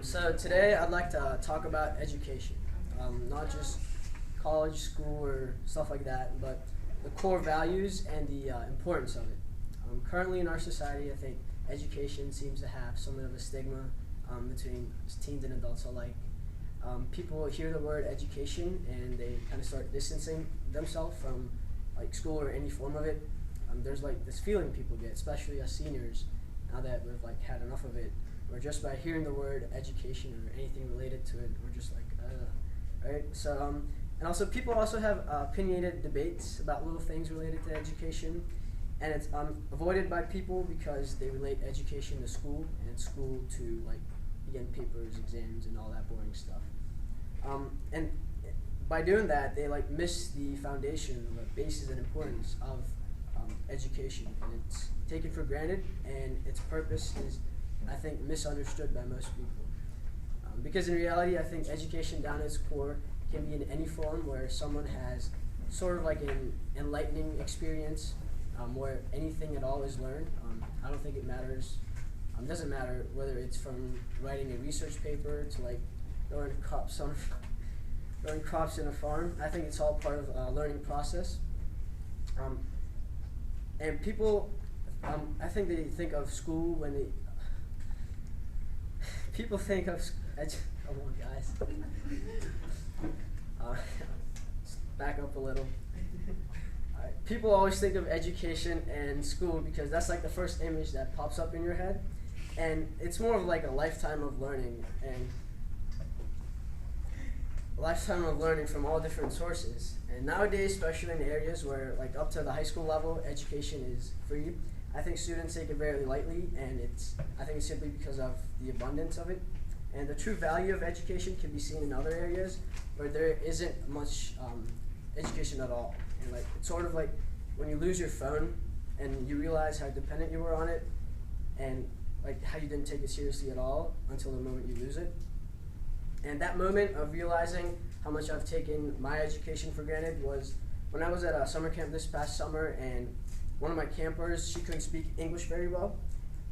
So today I'd like to talk about education, not just college, school, or stuff like that, but the core values and the importance of it. Currently in our society, I think education seems to have somewhat of a stigma between teens and adults alike. People hear the word education and they kind of start distancing themselves from like school or any form of it. There's like this feeling people get, especially as seniors, now that we've like had enough of it, or just by hearing the word education or anything related to it, we're just like, right? So, and also people also have opinionated debates about little things related to education, and it's avoided by people because they relate education to school and school to like, again, papers, exams, and all that boring stuff. And by doing that, they like miss the foundation, the basis and importance of education, and it's taken for granted, and its purpose is, I think, misunderstood by most people. Because in reality, I think education down at its core can be in any form where someone has sort of like an enlightening experience where anything at all is learned. I don't think it matters. Doesn't matter whether it's from writing a research paper to like growing crops in a farm. I think it's all part of a learning process. And people, I think they think of school when they. People think of. Come on, guys. Back up a little. Alright. People always think of education and school because that's like the first image that pops up in your head, and it's more of like a lifetime of learning from all different sources. And nowadays, especially in areas where like up to the high school level, education is free, I think students take it very lightly, and I think it's simply because of the abundance of it. And the true value of education can be seen in other areas where there isn't much education at all. And like it's sort of like when you lose your phone and you realize how dependent you were on it, and like how you didn't take it seriously at all until the moment you lose it. And that moment of realizing how much I've taken my education for granted was when I was at a summer camp this past summer, and one of my campers, she couldn't speak English very well.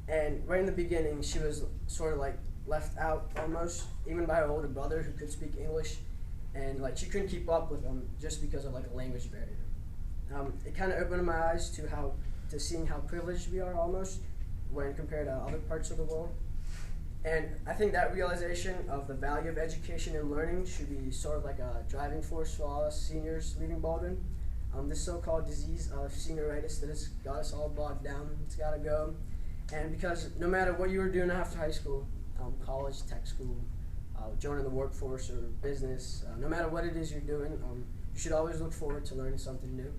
And right in the beginning, she was sort of like left out almost, even by her older brother who could speak English. And like she couldn't keep up with him just because of like a language barrier. It kind of opened my eyes to seeing how privileged we are almost when compared to other parts of the world. And I think that realization of the value of education and learning should be sort of like a driving force for all us seniors leaving Baldwin. This so-called disease of senioritis that has got us all bogged down, it's got to go. And because no matter what you were doing after high school, college, tech school, joining the workforce or business, no matter what it is you're doing, you should always look forward to learning something new.